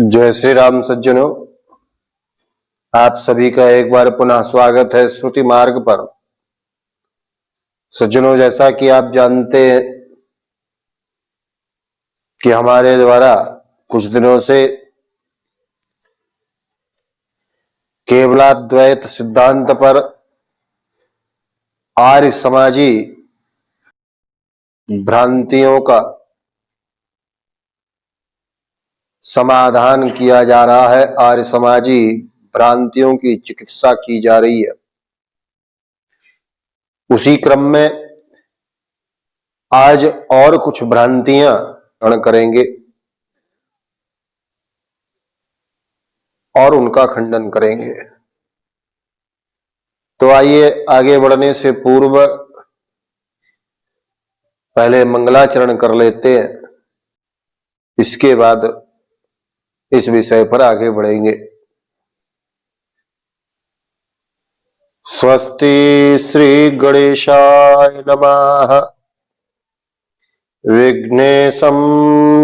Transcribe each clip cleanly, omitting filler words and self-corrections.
जय श्री राम सज्जनों, आप सभी का एक बार पुनः स्वागत है श्रुति मार्ग पर। सज्जनों, जैसा कि आप जानते हैं कि हमारे द्वारा कुछ दिनों से केवलाद्वैत सिद्धांत पर आर्य समाजी भ्रांतियों का समाधान किया जा रहा है। आर्य समाजी भ्रांतियों की चिकित्सा की जा रही है। उसी क्रम में आज और कुछ भ्रांतियां ग्रहण करेंगे और उनका खंडन करेंगे। तो आइए, आगे बढ़ने से पूर्व पहले मंगलाचरण कर लेते हैं, इसके बाद इस विषय पर आगे बढ़ेंगे। स्वस्ति श्री गणेशाय नमः। विघ्नेशं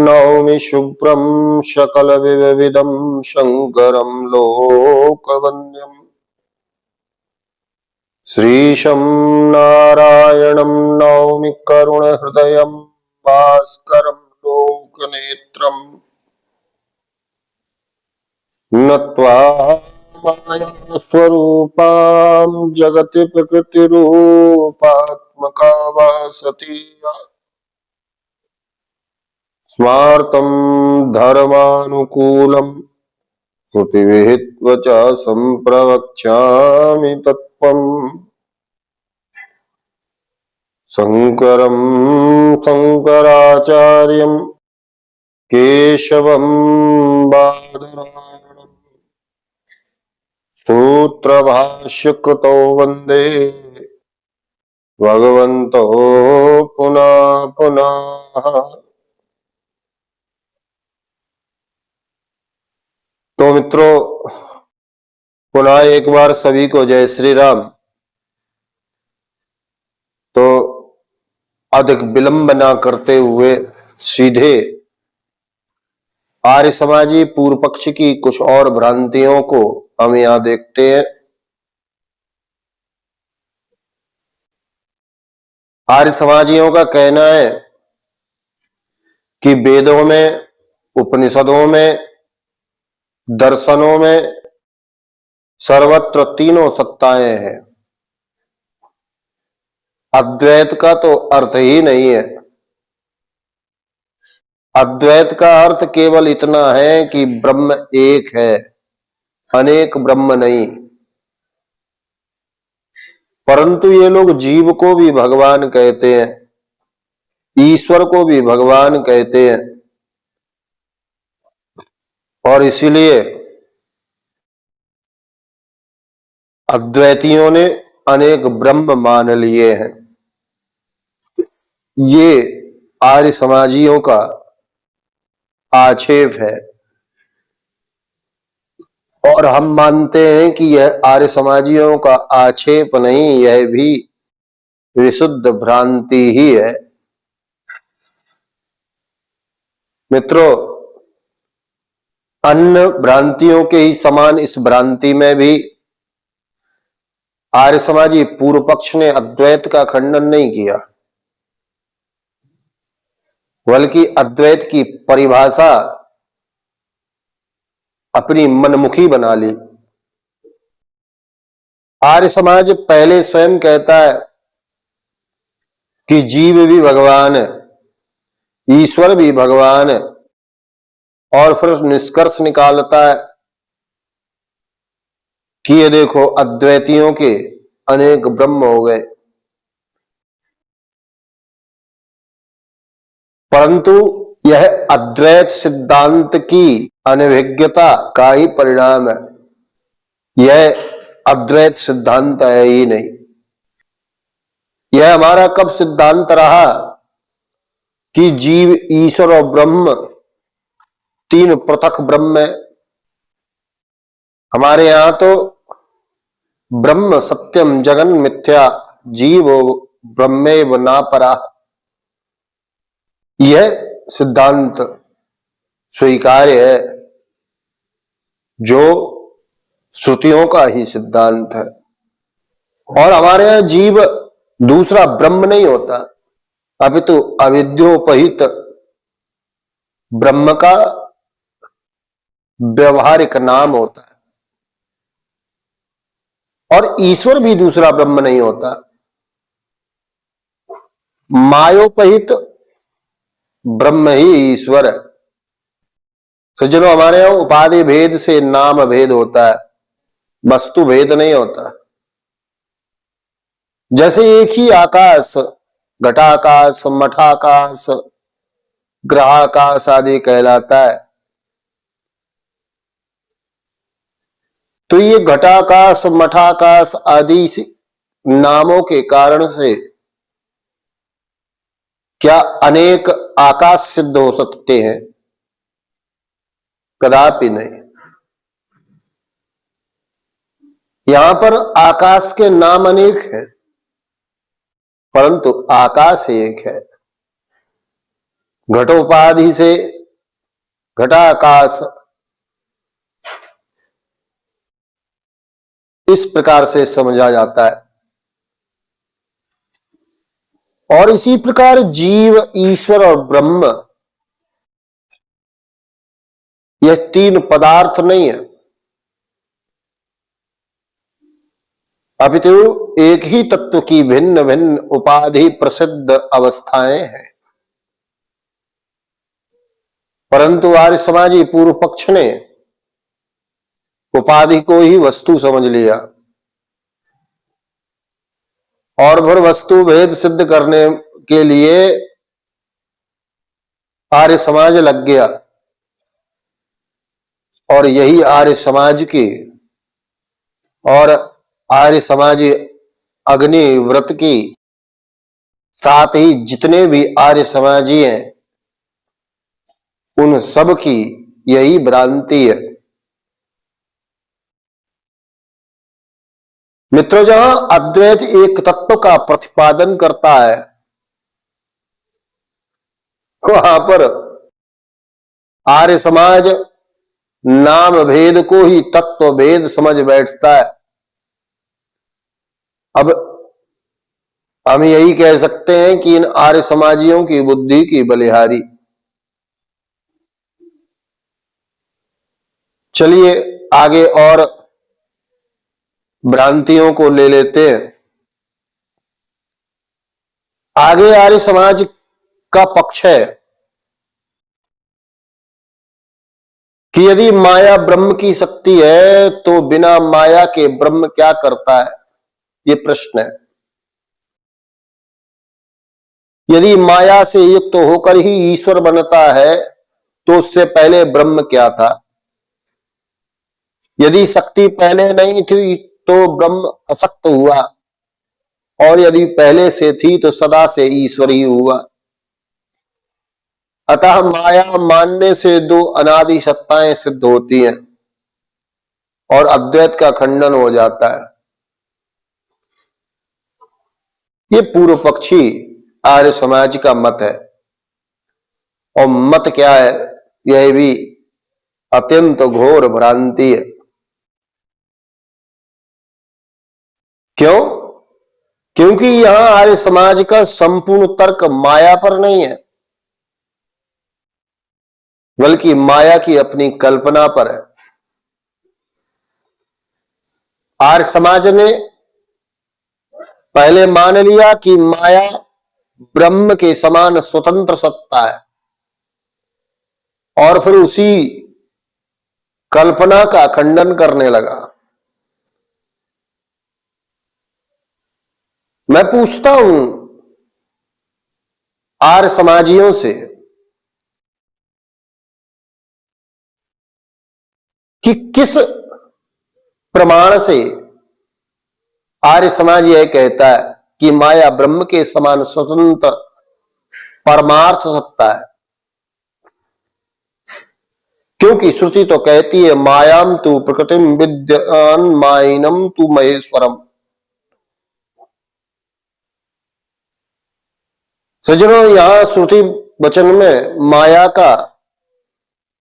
नौमि शुभ्रं सकल विविधं शंकरं लोकवन्द्यं। श्रीशं नारायणं नौमि करुणहृदयं भास्करं लोकनेत्रम्। नत्वा माया स्वरूपां जगति प्रकृतिरूपात्मका भासते स्मार्तं धर्मानुकूलं श्रुतिविहित्वा च संप्रवक्ष्यामि तत्त्वम्। शंकरं शंकराचार्यं केशवं बादरायणं सूत्रभाष्यकृतौ वन्दे भगवन्तौ पुनः पुनः। तो मित्रों, पुनः एक बार सभी को जय श्री राम। तो अधिक विलंब ना करते हुए सीधे आर्य समाजी पूर्व पक्ष की कुछ और भ्रांतियों को हम यहां देखते हैं। आर्य समाजियों का कहना है कि वेदों में, उपनिषदों में, दर्शनों में सर्वत्र तीनों सत्ताएं हैं। अद्वैत का तो अर्थ ही नहीं है। अद्वैत का अर्थ केवल इतना है कि ब्रह्म एक है, अनेक ब्रह्म नहीं। परंतु ये लोग जीव को भी भगवान कहते हैं, ईश्वर को भी भगवान कहते हैं, और इसीलिए अद्वैतियों ने अनेक ब्रह्म मान लिए हैं। ये आर्य समाजियों का आक्षेप है और हम मानते हैं कि यह आर्य समाजियों का आक्षेप नहीं, यह भी विशुद्ध भ्रांति ही है। मित्रों, अन्य भ्रांतियों के ही समान इस भ्रांति में भी आर्य समाजी पूर्व पक्ष ने अद्वैत का खंडन नहीं किया, बल्कि अद्वैत की परिभाषा अपनी मनमुखी बना ली। आर्य समाज पहले स्वयं कहता है कि जीव भी भगवान है, ईश्वर भी भगवान है, और फिर निष्कर्ष निकालता है कि ये देखो अद्वैतियों के अनेक ब्रह्म हो गए। परंतु यह अद्वैत सिद्धांत की अनभिज्ञता का ही परिणाम है। यह अद्वैत सिद्धांत है ही नहीं। यह हमारा कब सिद्धांत रहा कि जीव, ईश्वर और ब्रह्म तीन पृथक ब्रह्म है। हमारे यहां तो ब्रह्म सत्यम जगन मिथ्या जीव ब्रह्मेव ना परा, यह सिद्धांत स्वीकार्य है। जो श्रुतियों का ही सिद्धांत है। और हमारे यहां जीव दूसरा ब्रह्म नहीं होता, अपितु अविद्योपहित ब्रह्म का व्यवहारिक नाम होता है। और ईश्वर भी दूसरा ब्रह्म नहीं होता, मायोपहित ब्रह्म ही ईश्वर है। सज्जनों, हमारे यहां उपाधि भेद से नाम भेद होता है, वस्तु भेद नहीं होता। जैसे एक ही आकाश, घटाकाश, मठाकाश, ग्रहाकाश आदि कहलाता है, तो ये घटाकाश, मठाकाश आदि नामों के कारण से क्या अनेक आकाश सिद्ध हो सकते हैं? कदापि नहीं। यहां पर आकाश के नाम अनेक हैं, परंतु आकाश एक है। घटोपाधि से घटाकाश इस प्रकार से समझा जाता है। और इसी प्रकार जीव, ईश्वर और ब्रह्म, यह तीन पदार्थ नहीं है, अपितु एक ही तत्व की भिन्न भिन्न उपाधि प्रसिद्ध अवस्थाएं हैं। परंतु आर्य समाजी पूर्व पक्ष ने उपाधि को ही वस्तु समझ लिया और फिर वस्तु भेद सिद्ध करने के लिए आर्य समाज लग गया। और यही आर्य समाज की और आर्य समाज अग्नि व्रत की, साथ ही जितने भी आर्य समाजी हैं, उन सब की यही भ्रांति है। मित्रों, जहां अद्वैत एक तत्व का प्रतिपादन करता है, वहां पर आर्य समाज नाम भेद को ही तत्व भेद समझ बैठता है। अब हम यही कह सकते हैं कि इन आर्य समाजियों की बुद्धि की बलिहारी। चलिए आगे और भ्रांतियों को ले लेते हैं। आगे आर्य समाज का पक्ष है कि यदि माया ब्रह्म की शक्ति है तो बिना माया के ब्रह्म क्या करता है, ये प्रश्न है। यदि माया से युक्त होकर ही ईश्वर बनता है तो उससे पहले ब्रह्म क्या था? यदि शक्ति पहले नहीं थी तो ब्रह्म अशक्त हुआ, और यदि पहले से थी तो सदा से ईश्वर ही हुआ। अतः माया मानने से दो अनादि सत्ताएं सिद्ध होती हैं और अद्वैत का खंडन हो जाता है। ये पूर्व पक्षी आर्य समाज का मत है। और मत क्या है, यह भी अत्यंत घोर भ्रांति है। क्यों? क्योंकि यहां आर्य समाज का संपूर्ण तर्क माया पर नहीं है, बल्कि माया की अपनी कल्पना पर है। आर्य समाज ने पहले मान लिया कि माया ब्रह्म के समान स्वतंत्र सत्ता है, और फिर उसी कल्पना का खंडन करने लगा। मैं पूछता हूं आर्य समाजियों से कि किस प्रमाण से आर्य समाज यह कहता है कि माया ब्रह्म के समान स्वतंत्र परमार्थ सत्ता है? क्योंकि श्रुति तो कहती है मायाम तू प्रकृतिम विद्यान माइनम तू महेश्वरम। सज्जनों, यहां श्रुति वचन में माया का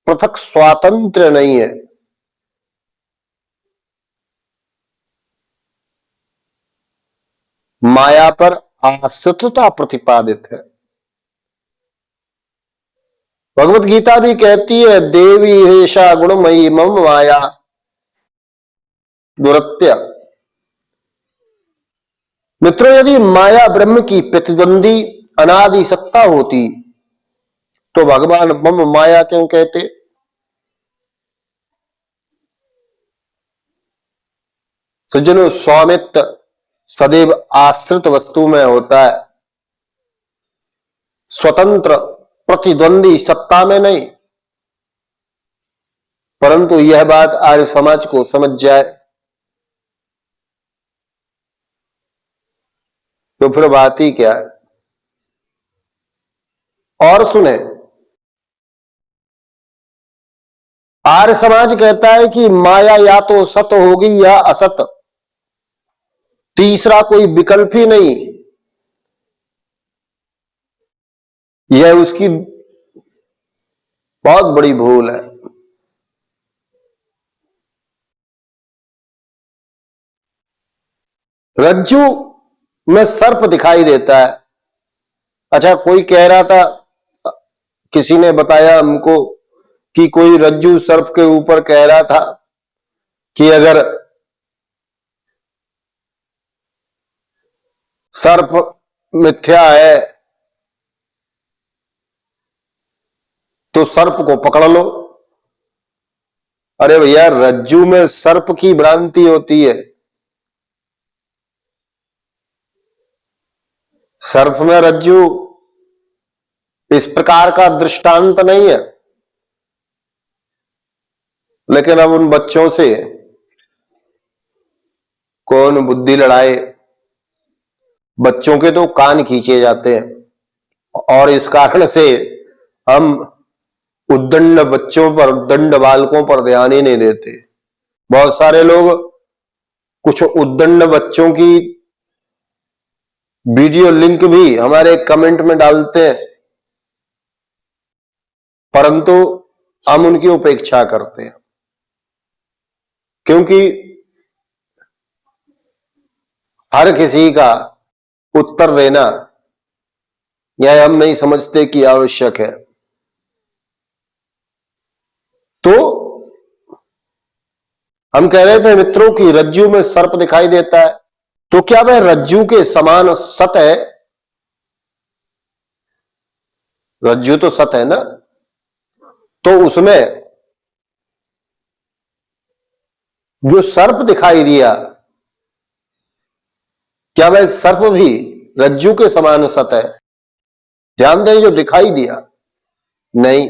पृथक स्वातंत्र नहीं है, माया पर आश्रितता प्रतिपादित है। भगवत गीता भी कहती है, देवी हेषा गुणमयी मम माया दुरत्य। मित्रों, यदि माया ब्रह्म की प्रतिद्वंदी अनादि सत्ता होती तो भगवान मम माया क्यों कहते? सज्जनों, स्वामित्व सदैव आश्रित वस्तु में होता है, स्वतंत्र प्रतिद्वंदी सत्ता में नहीं। परंतु यह बात आर्य समाज को समझ जाए तो फिर बात ही क्या है। और सुने, आर्य समाज कहता है कि माया या तो सत होगी या असत, तीसरा कोई विकल्प ही नहीं। यह उसकी बहुत बड़ी भूल है। रज्जू में सर्प दिखाई देता है। अच्छा, कोई कह रहा था, किसी ने बताया हमको कि कोई रज्जू सर्प के ऊपर कह रहा था कि अगर सर्प मिथ्या है तो सर्प को पकड़ लो। अरे भैया, रज्जू में सर्प की भ्रांति होती है, सर्प में रज्जू इस प्रकार का दृष्टांत नहीं है। लेकिन अब उन बच्चों से कौन बुद्धि लड़ाए। बच्चों के तो कान खींचे जाते हैं और इस कारण से हम उद्दंड बच्चों पर, उद्दंड बालकों पर ध्यान ही नहीं देते। बहुत सारे लोग कुछ उद्दंड बच्चों की वीडियो लिंक भी हमारे कमेंट में डालते हैं, परंतु हम उनकी उपेक्षा करते हैं, क्योंकि हर किसी का उत्तर देना यह हम नहीं समझते कि आवश्यक है। तो हम कह रहे थे मित्रों की रज्जू में सर्प दिखाई देता है, तो क्या वह रज्जू के समान सत है? रज्जू तो सत है ना, तो उसमें जो सर्प दिखाई दिया, क्या वह सर्प भी रज्जू के समान सत है? ध्यान दें, जो दिखाई दिया नहीं।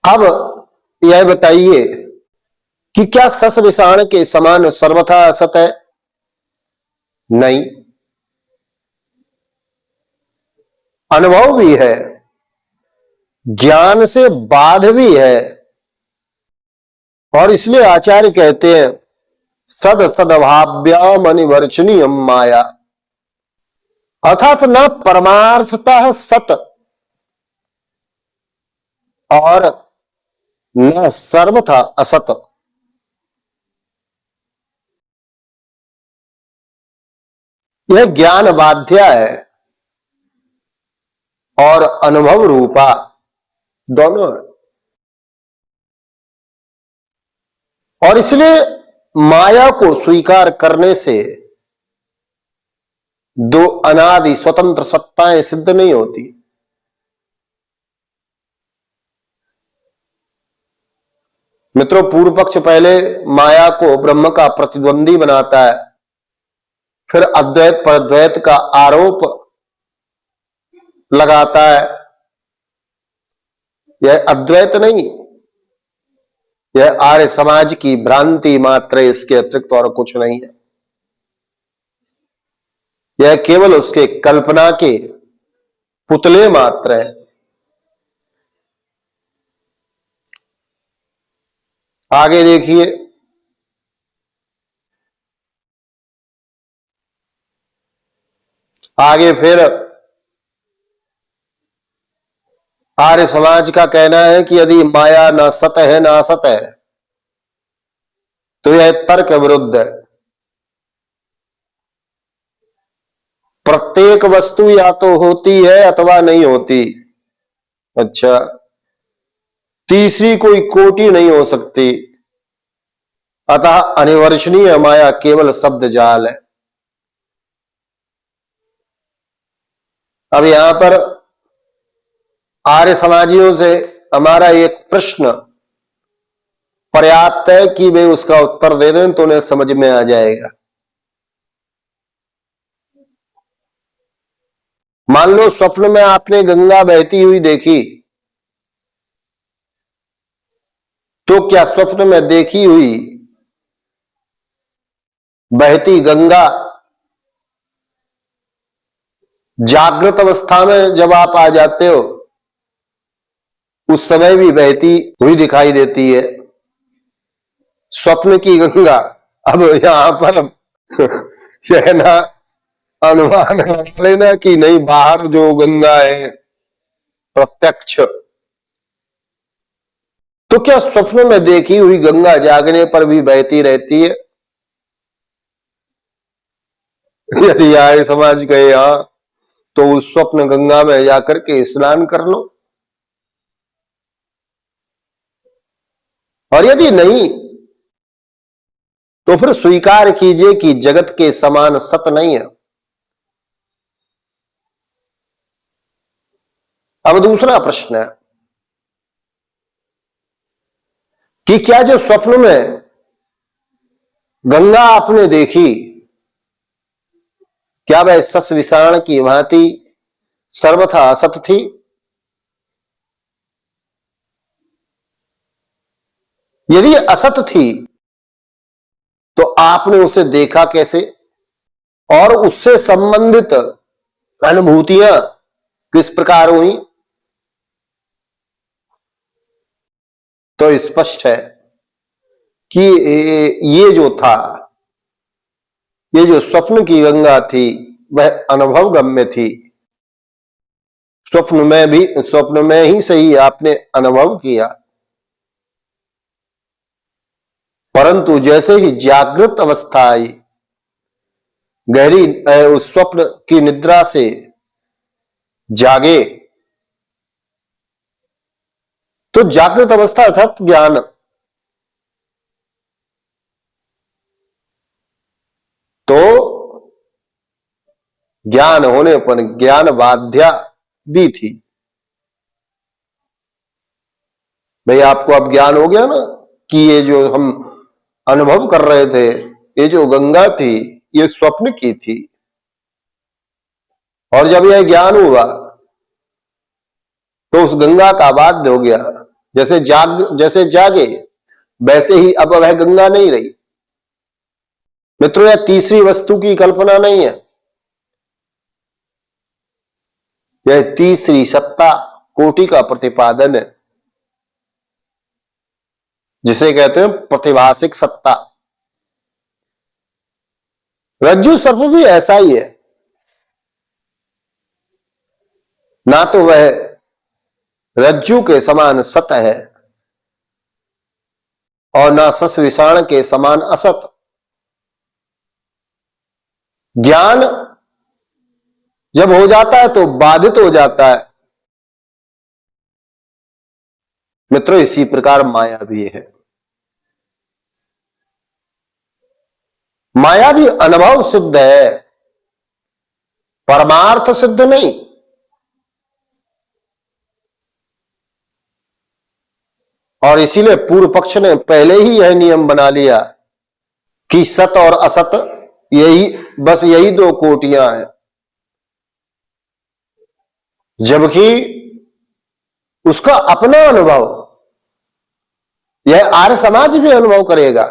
अब यह बताइए कि क्या सस विषाण के समान सर्वथा असत है? नहीं। अनुभव भी है, ज्ञान से बाध भी है, और इसलिए आचार्य कहते हैं सद सदभाव्याम अनिवर्चनीयम माया, अर्थात न परमार्थतः सत और न सर्वथा असत। यह ज्ञान बाध्या है और अनुभव रूपा, दोनों है। और इसलिए माया को स्वीकार करने से दो अनादि स्वतंत्र सत्ताएं सिद्ध नहीं होती। मित्रों, पूर्व पक्ष पहले माया को ब्रह्म का प्रतिद्वंदी बनाता है, फिर अद्वैत पर द्वैत का आरोप लगाता है। यह अद्वैत नहीं, यह आर्य समाज की भ्रांति मात्र है, इसके अतिरिक्त और कुछ नहीं है। यह केवल उसके कल्पना के पुतले मात्र है। आगे देखिए, आगे फिर आर्य समाज का कहना है कि यदि माया ना सत है ना असत है, तो यह तर्क विरुद्ध है। प्रत्येक वस्तु या तो होती है अथवा नहीं होती। अच्छा, तीसरी कोई कोटि नहीं हो सकती, अतः अनिवर्षणीय माया केवल शब्द जाल है। अब यहां पर आर्य समाजियों से हमारा एक प्रश्न पर्याप्त है कि वे उसका उत्तर दे दें तो उन्हें समझ में आ जाएगा। मान लो स्वप्न में आपने गंगा बहती हुई देखी, तो क्या स्वप्न में देखी हुई बहती गंगा जागृत अवस्था में जब आप आ जाते हो उस समय भी बहती हुई दिखाई देती है? स्वप्न की गंगा। अब यहां पर यह ना अनुमान लेना कि नहीं, बाहर जो गंगा है प्रत्यक्ष, तो क्या स्वप्न में देखी हुई गंगा जागने पर भी बहती रहती है? यदि आर्य समाज गए हां तो उस स्वप्न गंगा में जाकर के स्नान कर लो, और यदि नहीं तो फिर स्वीकार कीजिए कि जगत के समान सत नहीं है। अब दूसरा प्रश्न है कि क्या जो स्वप्न में गंगा आपने देखी, क्या वह सस विषाण की भांति सर्वथा असत थी? यदि असत थी तो आपने उसे देखा कैसे, और उससे संबंधित अनुभूतियां किस प्रकार हुई? तो स्पष्ट है कि ये जो था, ये जो स्वप्न की गंगा थी वह अनुभव गम्य थी। स्वप्न में ही सही आपने अनुभव किया, परंतु जैसे ही जागृत अवस्था आई, गहरी उस स्वप्न की निद्रा से जागे, तो जागृत अवस्था अर्थात ज्ञान, तो ज्ञान होने पर ज्ञान बाध्या भी थी। भाई आपको अब ज्ञान हो गया ना कि ये जो हम अनुभव कर रहे थे, ये जो गंगा थी ये स्वप्न की थी, और जब यह ज्ञान हुआ तो उस गंगा का बाध्य हो गया। जैसे जागे वैसे ही अब वह गंगा नहीं रही। मित्रों, यह तीसरी वस्तु की कल्पना नहीं है, यह तीसरी सत्ता कोटि का प्रतिपादन है, जिसे कहते हैं प्रतिभासिक सत्ता। रज्जु सर्प भी ऐसा ही है, ना तो वह रज्जु के समान सत है और ना सस विषाण के समान असत। ज्ञान जब हो जाता है तो बाधित हो जाता है। मित्रों, इसी प्रकार माया भी है। माया भी अनुभव सिद्ध है, परमार्थ सिद्ध नहीं। और इसीलिए पूर्व पक्ष ने पहले ही यह नियम बना लिया कि सत और असत यही दो कोटियां हैं, जबकि उसका अपना अनुभव यह आर्य समाज भी अनुभव करेगा।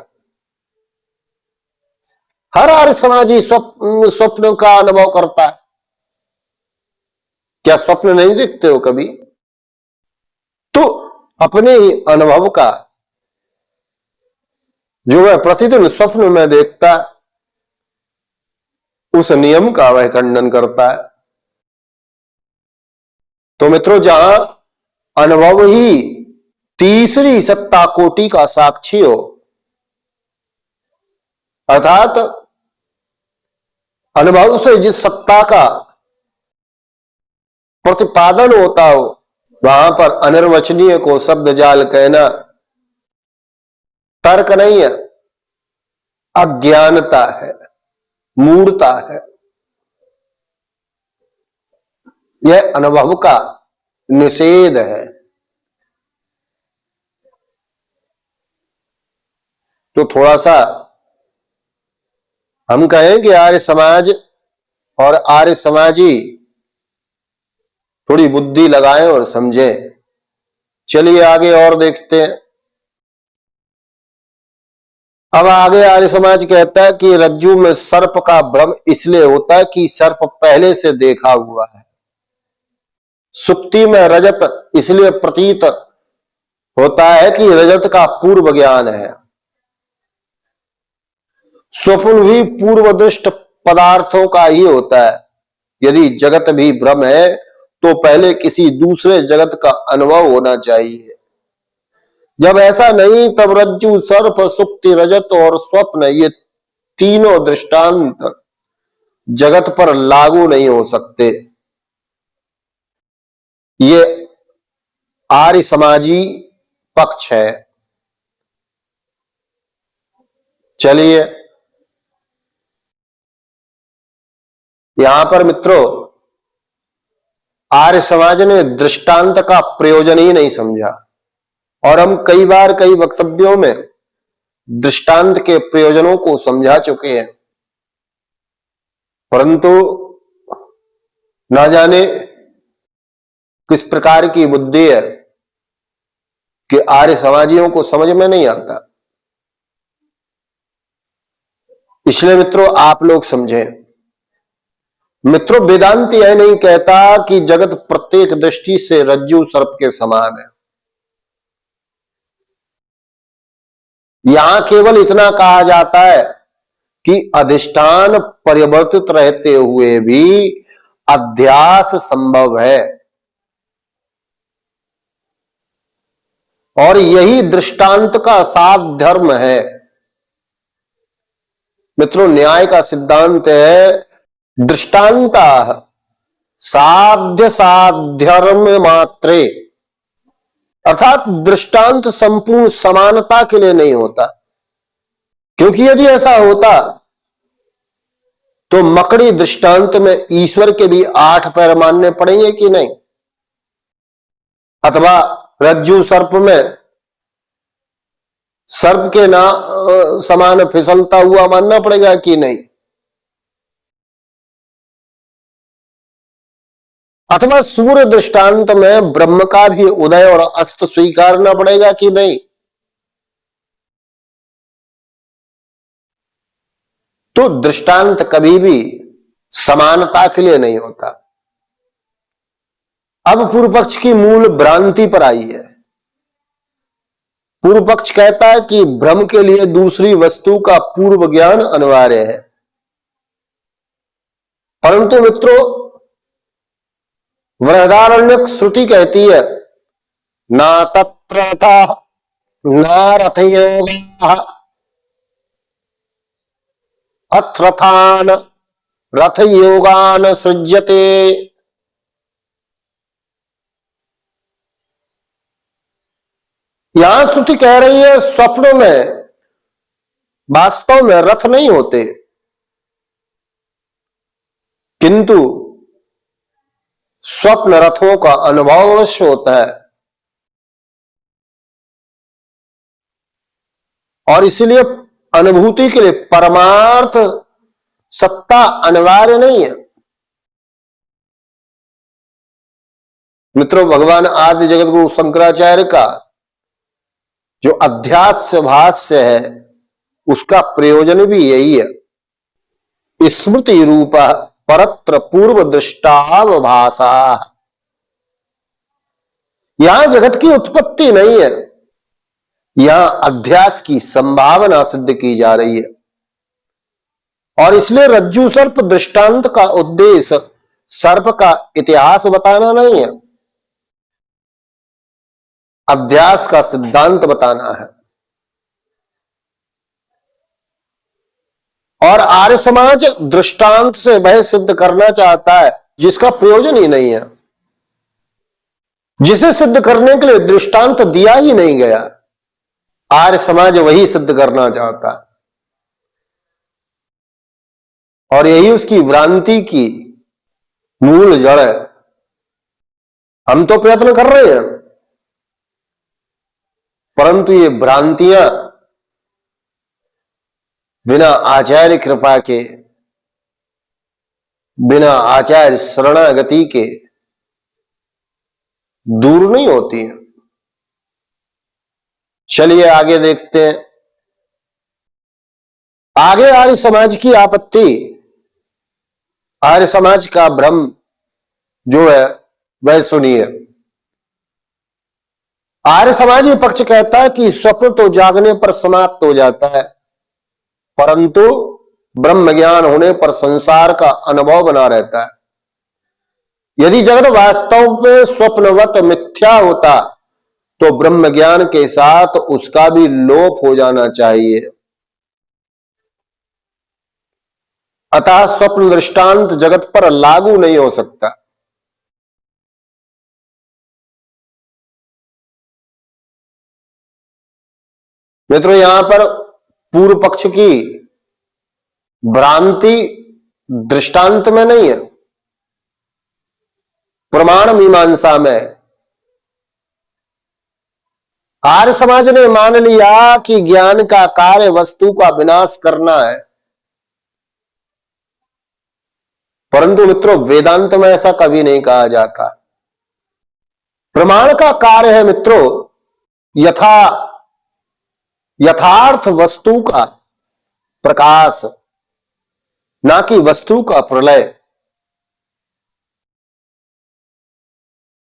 हर आर्य समाजी स्वप्न का अनुभव करता है। क्या स्वप्न नहीं देखते हो कभी? तो अपने ही अनुभव का जो वह प्रतिदिन स्वप्न में देखता है, उस नियम का वह खंडन करता है। तो मित्रों, जहां अनुभव ही तीसरी सत्ता कोटि का साक्षी हो, अर्थात अनुभव से जिस सत्ता का प्रतिपादन होता हो, वहां पर अनिर्वचनीय को शब्द जाल कहना तर्क नहीं है, अज्ञानता है, मूढ़ता है। यह अनुभव का निषेध है। तो थोड़ा सा हम कहें कि आर्य समाज और आर्य समाजी थोड़ी बुद्धि लगाएं और समझें। चलिए आगे और देखते हैं। अब आगे आर्य समाज कहता है कि रज्जु में सर्प का भ्रम इसलिए होता है कि सर्प पहले से देखा हुआ है। सुक्ति में रजत इसलिए प्रतीत होता है कि रजत का पूर्व ज्ञान है। स्वप्न भी पूर्व दृष्ट पदार्थों का ही होता है। यदि जगत भी भ्रम है तो पहले किसी दूसरे जगत का अनुभव होना चाहिए। जब ऐसा नहीं तब रज्जु, सर्प, सुक्ति, रजत और स्वप्न ये तीनों दृष्टांत जगत पर लागू नहीं हो सकते। ये आर्य समाजी पक्ष है। चलिए यहां पर मित्रों आर्य समाज ने दृष्टांत का प्रयोजन ही नहीं समझा, और हम कई बार कई वक्तव्यों में दृष्टांत के प्रयोजनों को समझा चुके हैं, परंतु ना जाने किस प्रकार की बुद्धि है कि आर्य समाजियों को समझ में नहीं आता। इसलिए मित्रों आप लोग समझें। मित्रों वेदांत यह नहीं कहता कि जगत प्रत्येक दृष्टि से रज्जु सर्प के समान है। यहां केवल इतना कहा जाता है कि अधिष्ठान परिवर्तित रहते हुए भी अध्यास संभव है, और यही दृष्टांत का साध धर्म है। मित्रों न्याय का सिद्धांत है दृष्टांता साध्य साध्यर्म मात्रे, अर्थात दृष्टांत संपूर्ण समानता के लिए नहीं होता। क्योंकि यदि ऐसा होता तो मकड़ी दृष्टांत में ईश्वर के भी 8 पैर मानने पड़ेंगे कि नहीं, अथवा रज्जु सर्प में सर्प के ना समान फिसलता हुआ मानना पड़ेगा कि नहीं, अथवा सूर्य दृष्टांत में ब्रह्म का भी उदय और अस्त स्वीकारना पड़ेगा कि नहीं। तो दृष्टांत कभी भी समानता के लिए नहीं होता। अब पूर्व पक्ष की मूल भ्रांति पर आई है। पूर्व पक्ष कहता है कि भ्रम के लिए दूसरी वस्तु का पूर्व ज्ञान अनिवार्य है, परंतु मित्रों बृहदारण्यक श्रुति कहती है ना तत्र रथः न रथयोगः अथ रथान रथ योगान सृज्यते। यहां श्रुति कह रही है स्वप्न में वास्तव में रथ नहीं होते, किंतु स्वप्न रथों का अनुभव अवश्य होता है, और इसलिए अनुभूति के लिए परमार्थ सत्ता अनिवार्य नहीं है। मित्रों भगवान आदि जगत गुरु शंकराचार्य का जो अध्यास्य भाष्य है उसका प्रयोजन भी यही है। स्मृति रूप परत्र पूर्व दृष्टावभाषा। यहां जगत की उत्पत्ति नहीं है, यहां अध्यास की संभावना सिद्ध की जा रही है, और इसलिए रज्जु सर्प दृष्टांत का उद्देश्य सर्प का इतिहास बताना नहीं है, अध्यास का सिद्धांत बताना है। और आर्य समाज दृष्टांत से वह सिद्ध करना चाहता है जिसका प्रयोजन ही नहीं है, जिसे सिद्ध करने के लिए दृष्टांत दिया ही नहीं गया। आर्य समाज वही सिद्ध करना चाहता है, और यही उसकी भ्रांति की मूल जड़ है। हम तो प्रयत्न कर रहे हैं, परंतु ये भ्रांतियां बिना आचार्य कृपा के, बिना आचार्य शरणागति के दूर नहीं होती है। चलिए आगे देखते हैं। आगे आर्य समाज की आपत्ति, आर्य समाज का भ्रम जो है वह सुनिए। आर्य समाज ये पक्ष कहता है कि स्वप्न तो जागने पर समाप्त हो जाता है, परंतु ब्रह्म ज्ञान होने पर संसार का अनुभव बना रहता है। यदि जगत वास्तव में स्वप्नवत मिथ्या होता तो ब्रह्म ज्ञान के साथ उसका भी लोप हो जाना चाहिए। अतः स्वप्न दृष्टांत जगत पर लागू नहीं हो सकता। मित्रों, यहां पर पूर्व पक्ष की भ्रांति दृष्टांत में नहीं है, प्रमाण मीमांसा में। आर्य समाज ने मान लिया कि ज्ञान का कार्य वस्तु का विनाश करना है, परंतु मित्रों वेदांत में ऐसा कभी नहीं कहा जाता। प्रमाण का कार्य है मित्रों यथार्थ वस्तु का प्रकाश, ना कि वस्तु का प्रलय।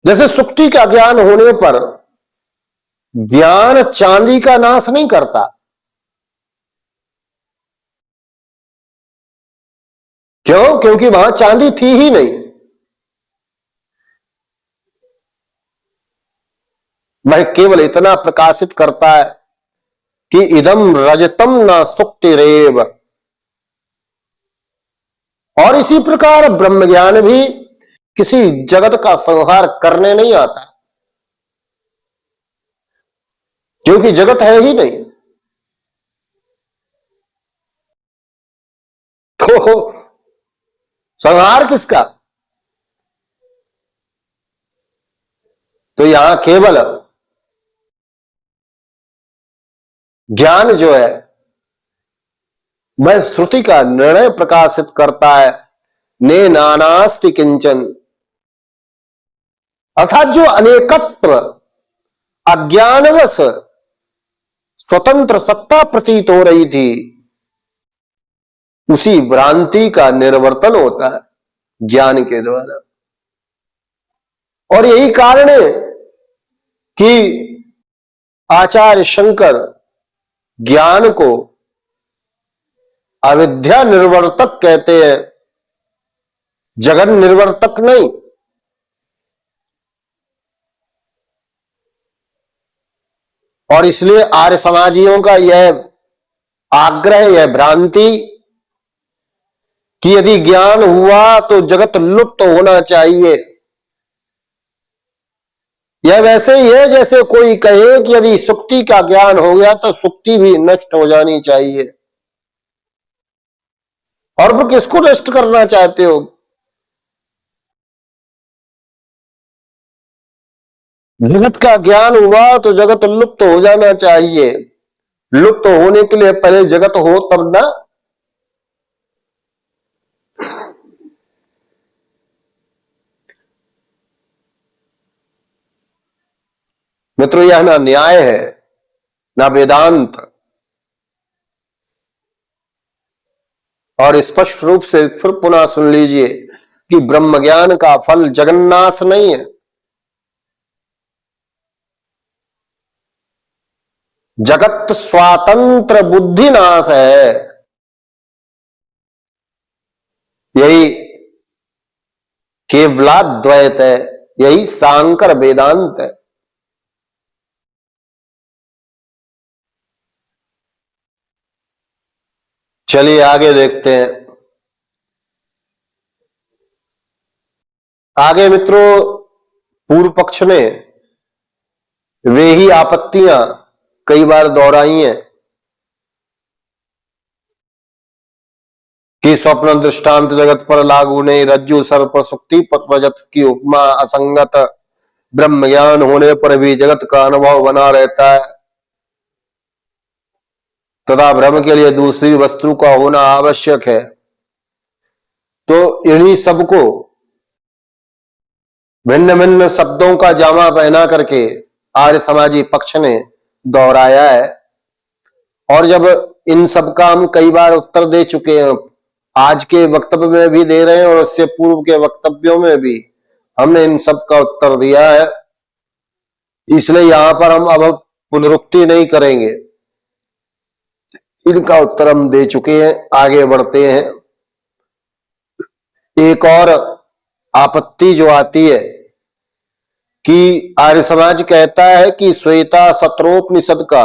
जैसे सुक्ति का ज्ञान होने पर ज्ञान चांदी का नाश नहीं करता। क्यों? क्योंकि वहां चांदी थी ही नहीं। वह केवल इतना प्रकाशित करता है कि इदम रजतम न सुक्तिरेव। और इसी प्रकार ब्रह्म ज्ञान भी किसी जगत का संहार करने नहीं आता, क्योंकि जगत है ही नहीं। तो संहार किसका? तो यहां केवल ज्ञान जो है वह श्रुति का निर्णय प्रकाशित करता है, ने नानास्ति किंचन। अर्थात जो अनेकत्व अज्ञानवश स्वतंत्र सत्ता प्रतीत हो रही थी, उसी भ्रांति का निर्वर्तन होता है ज्ञान के द्वारा। और यही कारण है कि आचार्य शंकर ज्ञान को अविद्या निर्वर्तक कहते हैं, जगत निर्वर्तक नहीं। और इसलिए आर्य समाजियों का यह आग्रह, यह भ्रांति कि यदि ज्ञान हुआ तो जगत लुप्त होना चाहिए, यह वैसे ही है जैसे कोई कहे कि यदि सुक्ति का ज्ञान हो गया तो सुक्ति भी नष्ट हो जानी चाहिए। और वो किसको नष्ट करना चाहते हो? जगत का ज्ञान हुआ तो जगत लुप्त हो जाना चाहिए। लुप्त होने के लिए पहले जगत हो तब ना। मित्रों, यह ना न्याय है ना वेदांत। और स्पष्ट रूप से फिर पुनः सुन लीजिए कि ब्रह्म ज्ञान का फल जगन्नाश नहीं है, जगत स्वातंत्र बुद्धिनाश है। यही केवलाद्वैत है, यही सांकर वेदांत है। चलिए आगे देखते हैं। आगे मित्रों, पूर्व पक्ष ने वे ही आपत्तियां कई बार दोहराई हैं कि स्वप्न दृष्टांत जगत पर लागू नहीं, रज्जु सर्प सुक्ति रजत की उपमा असंगत, ब्रह्म ज्ञान होने पर भी जगत का अनुभव बना रहता है तथा भ्रम के लिए दूसरी वस्तु का होना आवश्यक है। तो इन्हीं सबको भिन्न भिन्न शब्दों का जामा पहना करके आर्य समाजी पक्ष ने दोहराया है। और जब इन सब का हम कई बार उत्तर दे चुके हैं, आज के वक्तव्य में भी दे रहे हैं और उससे पूर्व के वक्तव्यों में भी हमने इन सब का उत्तर दिया है, इसलिए यहां पर हम अब पुनरुक्ति नहीं करेंगे, इनका उत्तर हम दे चुके हैं। आगे बढ़ते हैं। एक और आपत्ति जो आती है कि आर्य समाज कहता है कि श्वेता सत्रोपनिषद का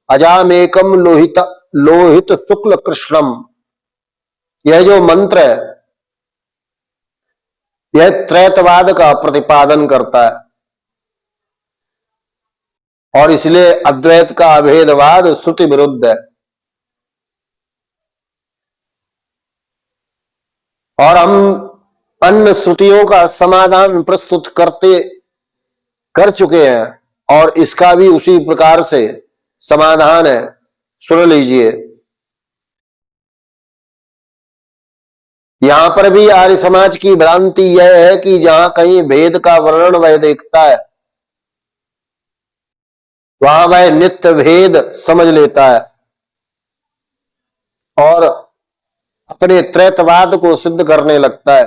अजामेकम लोहित लोहित शुक्ल कृष्णम, यह जो मंत्र है यह त्रैतवाद का प्रतिपादन करता है और इसलिए अद्वैत का अभेदवाद श्रुति विरुद्ध है। और हम अन्य श्रुतियों का समाधान प्रस्तुत कर चुके हैं और इसका भी उसी प्रकार से समाधान है, सुन लीजिए। यहां पर भी आर्य समाज की भ्रांति यह है कि जहां कहीं भेद का वर्णन वह देखता है वहां वह नित्य भेद समझ लेता है और अपने त्रैतवाद को सिद्ध करने लगता है।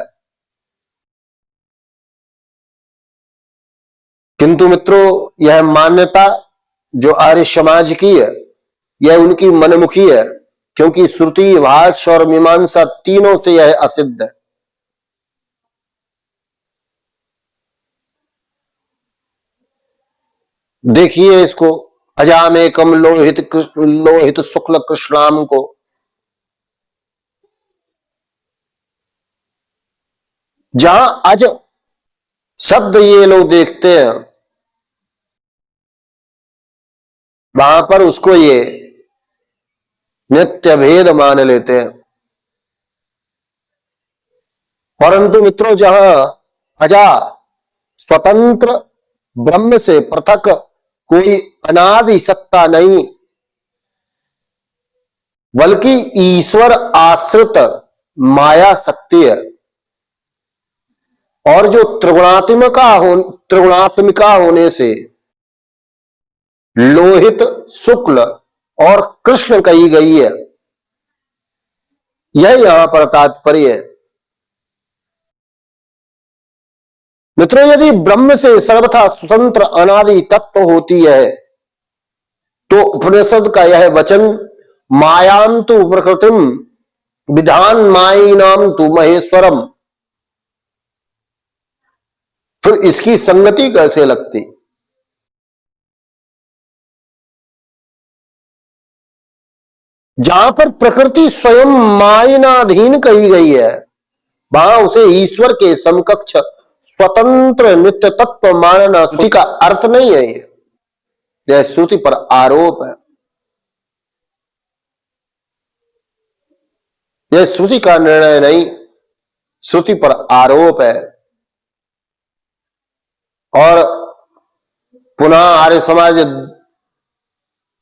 किंतु मित्रों, यह मान्यता जो आर्य समाज की है यह उनकी मनमुखी है, क्योंकि श्रुति, भाष्य और मीमांसा तीनों से यह असिद्ध है। देखिए इसको, अजामेकम लोहित शुक्ल कृष्णाम को, जहां अज शब्द ये लोग देखते हैं वहां पर उसको ये नित्य भेद मान लेते हैं। परंतु मित्रों, जहां अजा स्वतंत्र ब्रह्म से पृथक कोई अनादि सत्ता नहीं, बल्कि ईश्वर आश्रित माया शक्ति है और जो त्रिगुणात्मिका होने से लोहित, शुक्ल और कृष्ण कही गई है, यह यहां पर तात्पर्य है। मित्रों, यदि ब्रह्म से सर्वथा स्वतंत्र अनादि तत्व होती है तो उपनिषद का यह वचन मायांतु प्रकृतिम विधान मायिनाम तु महेश्वरम, फिर इसकी संगति कैसे लगती? जहां पर प्रकृति स्वयं मायनाधीन कही गई है वहां उसे ईश्वर के समकक्ष स्वतंत्र नित्य तत्व मानना श्रुति का अर्थ नहीं है। यह श्रुति पर आरोप है, यह श्रुति का निर्णय नहीं, श्रुति पर आरोप है। और पुनः आर्य समाज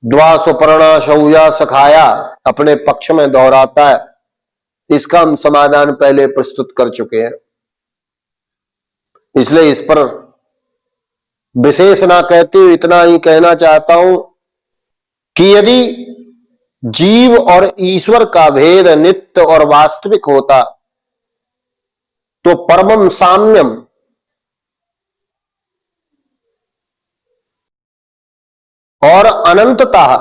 द्वासुपर्णा शौया सखाया अपने पक्ष में दोहराता है। इसका हम समाधान पहले प्रस्तुत कर चुके हैं, इसलिए इस पर विशेष ना कहते हुए इतना ही कहना चाहता हूं कि यदि जीव और ईश्वर का भेद नित्य और वास्तविक होता तो परमम साम्यम और अनंततः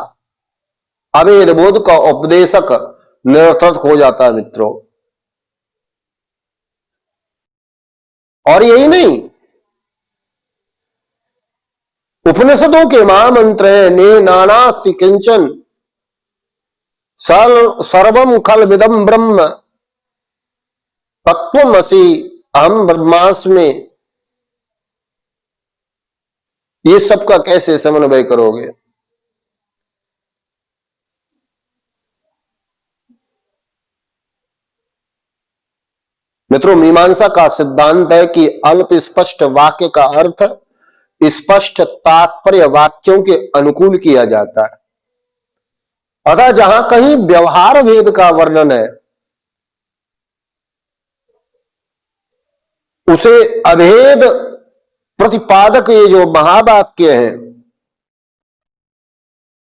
अभेद बोध का उपदेशक निरर्थक हो जाता मित्रों। और यही नहीं, उपनिषदों के महामंत्र है ने नानास्ति किंचन, सर्वम खलविदम ब्रह्म तत्वमसि अहम ब्रह्मास्मि, ये सबका कैसे समन्वय करोगे? मित्रों, मीमांसा का सिद्धांत है कि अल्प स्पष्ट वाक्य का अर्थ स्पष्ट तात्पर्य वाक्यों के अनुकूल किया जाता है। अतः जहां कहीं व्यवहार भेद का वर्णन है, उसे अभेद प्रतिपादक ये जो महावाक्य हैं,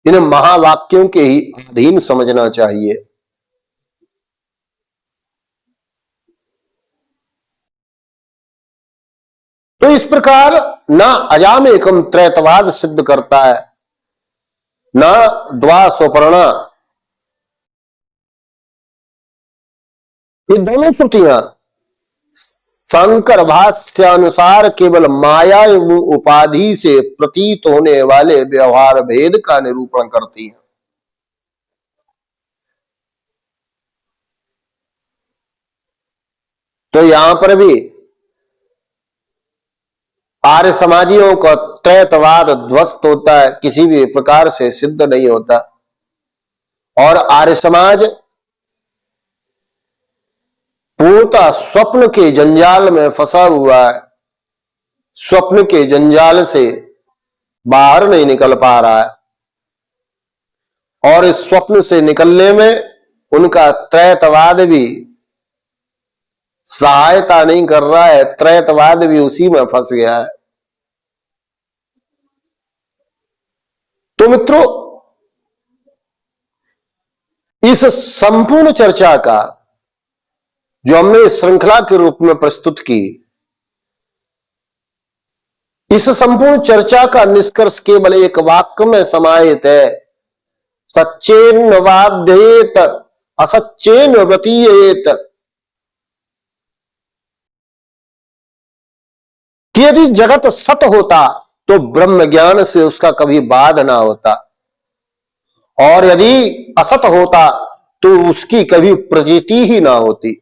इन्हें महावाक्यों के ही अधीन समझना चाहिए। तो इस प्रकार ना अजामेकम त्रैतवाद सिद्ध करता है, ना द्वा स्वपर्णा, ये दोनों श्रुतियां शंकर भाष्यानुसार केवल माया एवं उपाधि से प्रतीत होने वाले व्यवहार भेद का निरूपण करती हैं। तो यहां पर भी आर्य समाजियों का त्रैतवाद ध्वस्त होता है, किसी भी प्रकार से सिद्ध नहीं होता। और आर्य समाज पूर्णतः स्वप्न के जंजाल में फंसा हुआ है, स्वप्न के जंजाल से बाहर नहीं निकल पा रहा है, और इस स्वप्न से निकलने में उनका त्रैतवाद भी सहायता नहीं कर रहा है, त्रैतवाद भी उसी में फंस गया है। तो मित्रों, इस संपूर्ण चर्चा का जो हमने श्रृंखला के रूप में प्रस्तुत की, इस संपूर्ण चर्चा का निष्कर्ष केवल एक वाक्य में समाहित है, सच्चेन वाद्येत असच्चेन व्रतीयेत। कि यदि जगत सत होता तो ब्रह्म ज्ञान से उसका कभी बाध ना होता, और यदि असत होता तो उसकी कभी प्रतीति ही ना होती।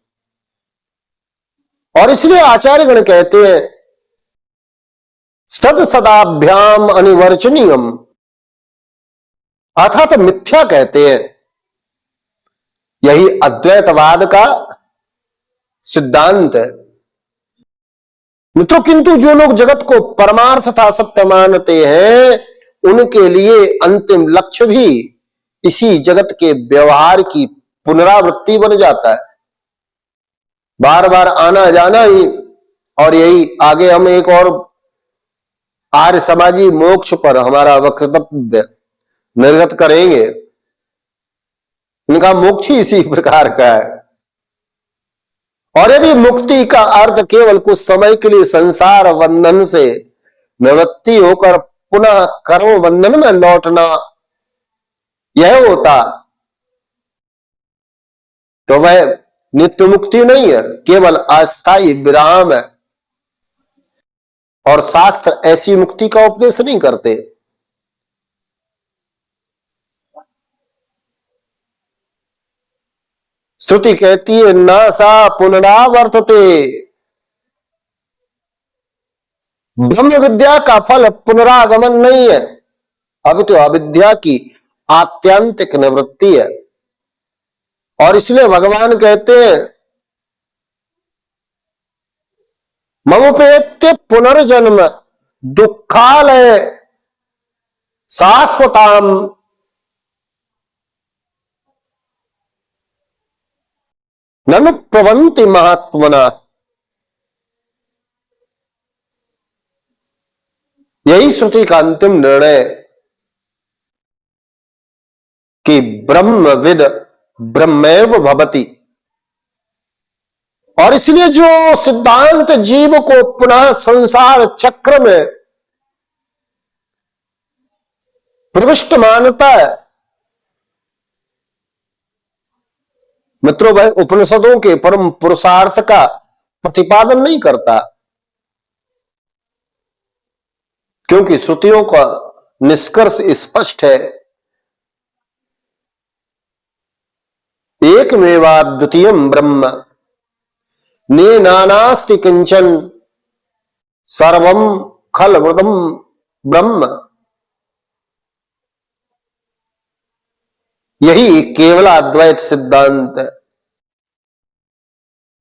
और इसलिए आचार्यगण कहते हैं सद सदाभ्याम अनिवर्चनीयम, अर्थात मिथ्या कहते हैं। यही अद्वैतवाद का सिद्धांत है। मित्रों, किंतु जो लोग जगत को परमार्थ था सत्य मानते हैं, उनके लिए अंतिम लक्ष्य भी इसी जगत के व्यवहार की पुनरावृत्ति बन जाता है, बार बार आना जाना ही। और यही आगे हम एक और आर्य समाजी मोक्ष पर हमारा वक्तव्य निर्गत करेंगे। उनका मोक्ष ही इसी प्रकार का है। और यदि मुक्ति का अर्थ केवल कुछ समय के लिए संसार बंधन से निवृत्ति होकर पुनः कर्म बंधन में लौटना यह होता, तो वह नित्य मुक्ति नहीं है, केवल अस्थायी विराम है। और शास्त्र ऐसी मुक्ति का उपदेश नहीं करते। श्रुति कहती है न सा पुनरावर्तते, ब्रह्म विद्या का फल पुनरागमन नहीं है, अब तो अविद्या की आत्यंतिक निवृत्ति है। और इसलिए भगवान कहते हैं ममुपेत्य पुनर्जन्म दुखालय शाश्वताम ननु प्रवंति महात्मना। यही श्रुति का अंतिम निर्णय कि ब्रह्मविद ब्रह्मैव भवति। और इसलिए जो सिद्धांत जीव को पुनः संसार चक्र में प्रविष्ट मानता है, मित्रों, वह उपनिषदों के परम पुरुषार्थ का प्रतिपादन नहीं करता, क्योंकि श्रुतियों का निष्कर्ष स्पष्ट है एकमेवाद्वितीयं ब्रह्म ने नानास्ति किंचन सर्वम खलवदम ब्रह्म। यही केवल अद्वैत सिद्धांत है।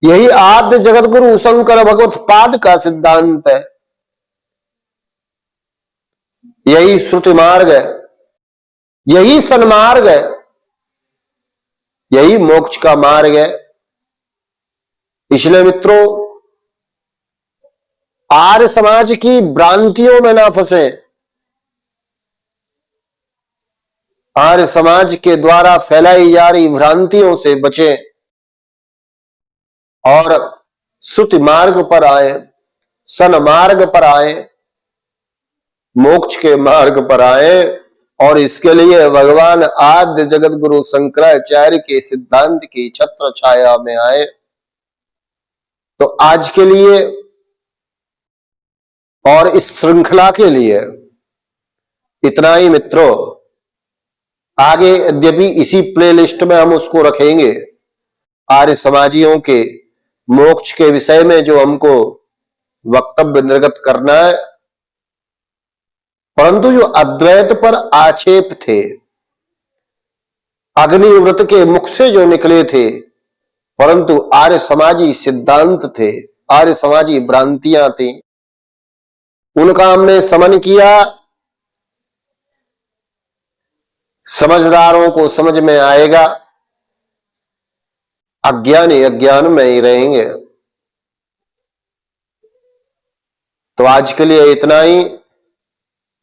यही आद्य जगत गुरु शंकर भगवत पाद का सिद्धांत है। यही श्रुति मार्ग है, यही सन्मार्ग है, यही मोक्ष का मार्ग है। इसलिए मित्रों, आर्य समाज की भ्रांतियों में ना फंसे। आर्य समाज के द्वारा फैलाई जा रही भ्रांतियों से बचें और श्रुति मार्ग पर आए, सन्मार्ग पर आए, मोक्ष के मार्ग पर आए। और इसके लिए भगवान आद्य जगत गुरु शंकराचार्य के सिद्धांत की छत्र छाया में आए। तो आज के लिए और इस श्रृंखला के लिए इतना ही मित्रों। आगे यद्यपि इसी प्लेलिस्ट में हम उसको रखेंगे, आर्य समाजियों के मोक्ष के विषय में जो हमको वक्तव्य निर्गत करना है। परंतु जो अद्वैत पर आक्षेप थे, अग्निव्रत के मुख से जो निकले थे, परंतु आर्य समाजी सिद्धांत थे, आर्य समाजी भ्रांतियां थी, उनका हमने समन किया। समझदारों को समझ में आएगा, अज्ञानी अज्ञान में ही रहेंगे। तो आज के लिए इतना ही।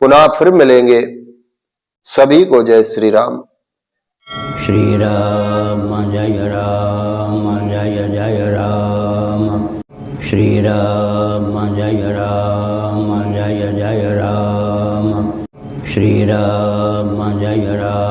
पुनः फिर मिलेंगे। सभी को जय श्री राम। श्री राम जय राम जय जय राम। श्री राम जय राम जय जय राम। श्री राम जय राम।